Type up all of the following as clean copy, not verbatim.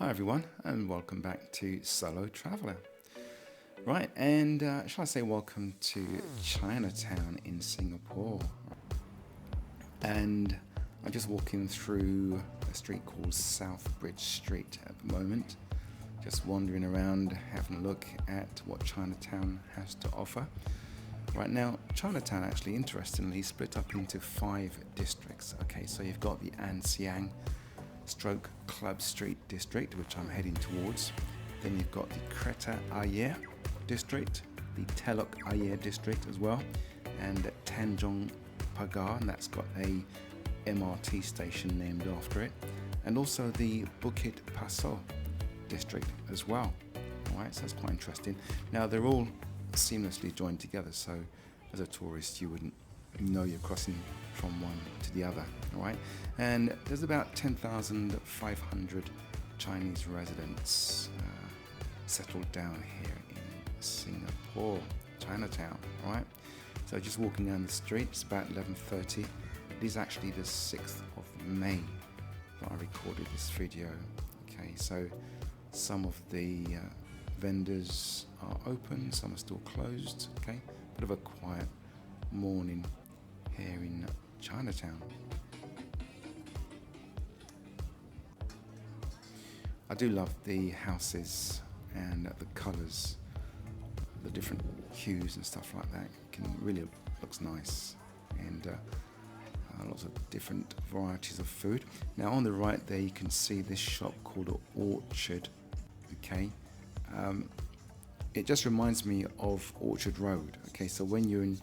Hi everyone, and welcome back to Solo Traveller. Right, and shall I say welcome to Chinatown in Singapore. And I'm just walking through a street called South Bridge Street at the moment. Just wandering around, having a look at what Chinatown has to offer. Right now, Chinatown actually, interestingly, split up into 5 districts. Okay, so you've got the An Siang Stroke Club Street district, which I'm heading towards. Then you've got the Kreta Ayer district, the Telok Ayer district as well, and Tanjong Pagar, and that's got a MRT station named after it, and also the Bukit Pasoh district as well. Alright, so that's quite interesting. Now they're all seamlessly joined together, so as a tourist you wouldn't know you're crossing from one to the other. Alright, and there's about 10,500 Chinese residents settled down here in Singapore, Chinatown. Alright, so just walking down the street, it's about 11:30. It is actually the 6th of May that I recorded this video. Okay, so some of the vendors are open, some are still closed. Okay, bit of a quiet morning here in Chinatown. I do love the houses and the colours, the different hues and stuff like that. It can really looks nice, and lots of different varieties of food. Now on the right there you can see this shop called Orchard. Okay, it just reminds me of Orchard Road. Okay, so when you're in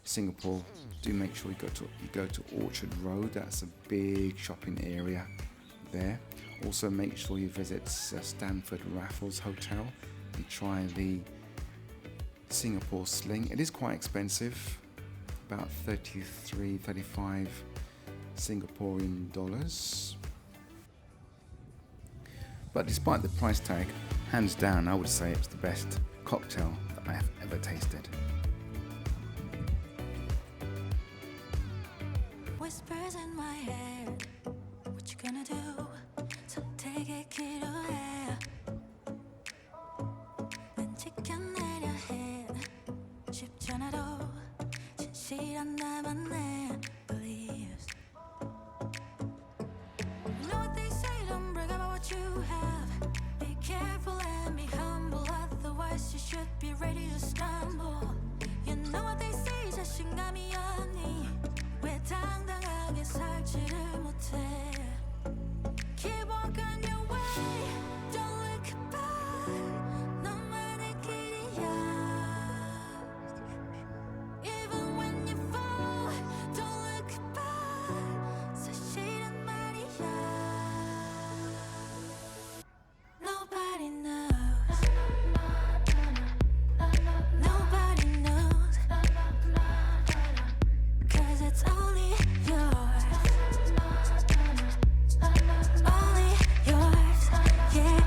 Singapore, do make sure you go to Orchard Road. That's a big shopping area there. Also make sure you visit Stanford Raffles Hotel and try the Singapore Sling. It is quite expensive, about 35 Singaporean dollars. But despite the price tag, hands down I would say it's the best cocktail that I have ever tasted. Whispers in my head, what you gonna do? So take it, kid, away. 난 지켜내려 해. 쉽잖아도 진실한 나만의 beliefs. You know what they say, don't brag about what you have. Be careful and be humble, otherwise you should be ready to stumble. You know what they say, 자신감이 아니. 왜 당당하게 살지를 못해. Keep walking your way, don't look back. 너만의 길이야. Even when you fall, don't look back. 사실은 말이야. Nobody knows. Nobody knows. 'Cause it's only yours. Only yours, yeah.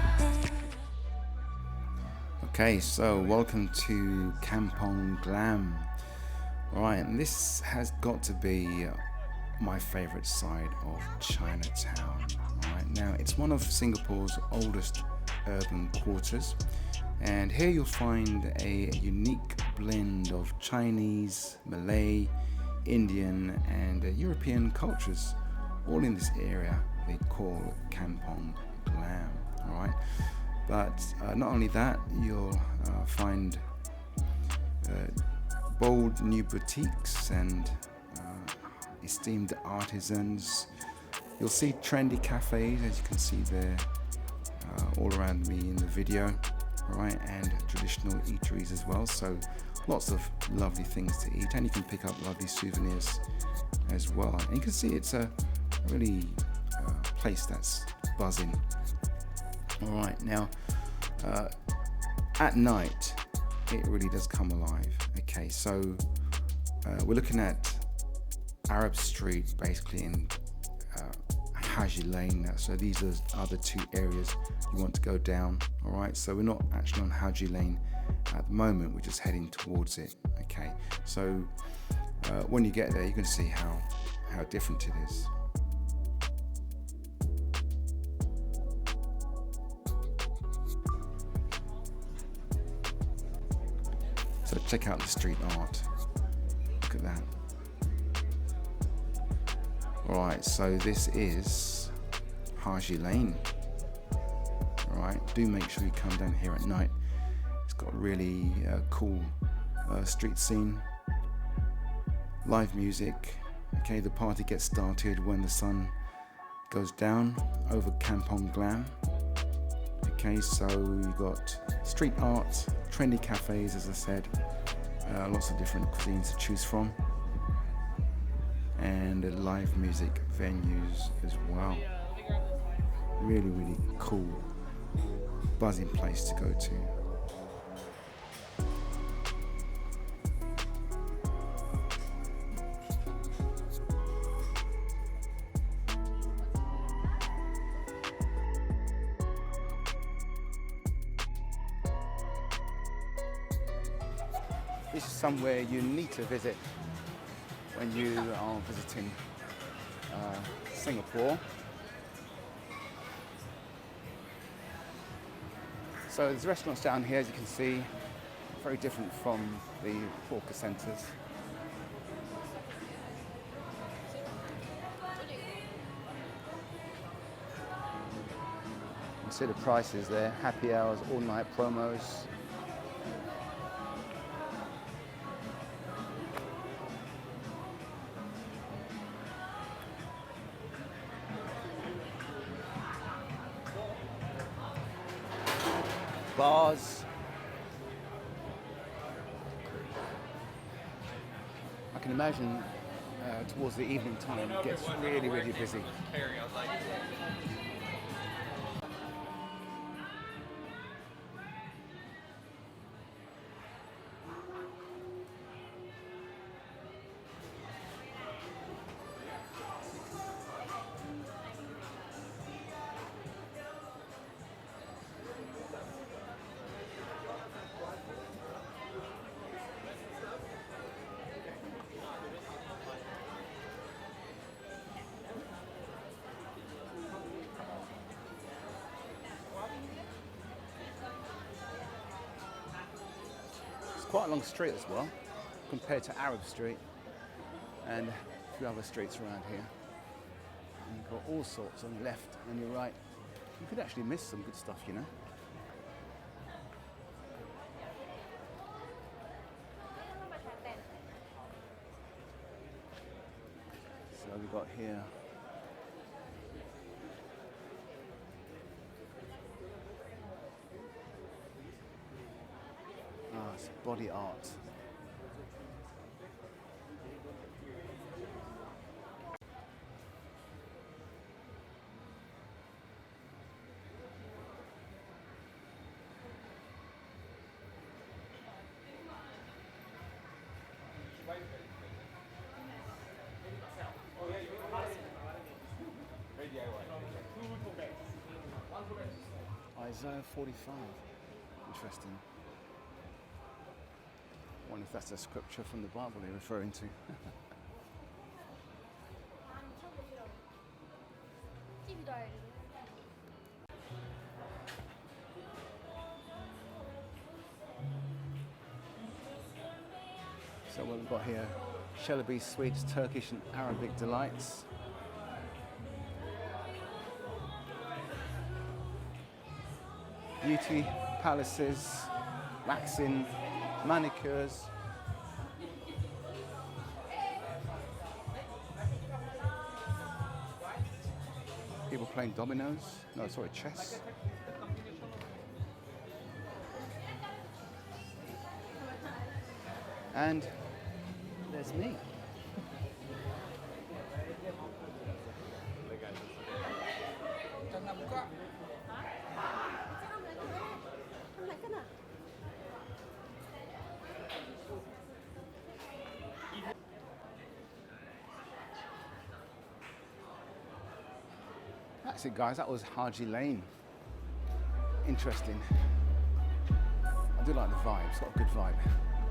Okay, so welcome to Kampong Glam. Alright, and this has got to be my favourite side of Chinatown. Alright, now it's one of Singapore's oldest urban quarters, and here you'll find a unique blend of Chinese, Malay, Indian and European cultures, all in this area they call Kampong Glam. Alright, but not only that, you'll find bold new boutiques and esteemed artisans. You'll see trendy cafes, as you can see there, all around me in the video. Alright, and traditional eateries as well, so lots of lovely things to eat, and you can pick up lovely souvenirs as well. And you can see it's a really place that's buzzing. Alright, now at night it really does come alive. Okay, so we're looking at Arab Street basically in Haji Lane. So these are the 2 areas you want to go down. Alright, so we're not actually on Haji Lane at the moment, we're just heading towards it. Okay, so when you get there you can see how different it is. So check out the street art. Look at that. Alright, so this is Haji Lane. Alright, do make sure you come down here at night. It's got a really cool street scene. Live music. Okay, the party gets started when the sun goes down over Kampong Glam. Okay, so you've got street art, trendy cafes, as I said, lots of different cuisines to choose from, and live music venues as well. Really, really cool, buzzing place to go to. This is somewhere you need to visit when you are visiting Singapore. So there's restaurants down here, as you can see, very different from the hawker centres. You see the prices there, happy hours, all night promos. Bars. I can imagine towards the evening time it gets really, really busy. Quite a long street as well, compared to Arab Street and a few other streets around here. And you've got all sorts on your left and your right. You could actually miss some good stuff, you know. So we've got here it's body art. Isaiah 45. Interesting. I wonder if that's a scripture from the Bible they're referring to. So what we've got here, Shalabi sweets, Turkish and Arabic delights. Beauty palaces, waxing, manicures. People playing dominoes. No, sorry, chess. And there's me. That's it, guys. That was Haji Lane. Interesting. I do like the vibe. It's got a good vibe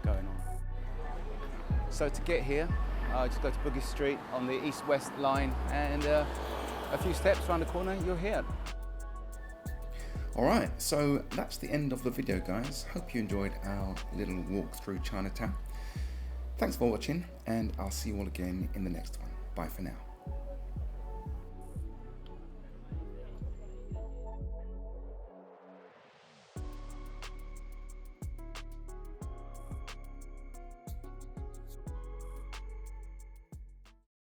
going on. So to get here, just go to Bugis Street on the east-west line, and a few steps around the corner, you're here. Alright, so that's the end of the video, guys. Hope you enjoyed our little walk through Chinatown. Thanks for watching, and I'll see you all again in the next one. Bye for now.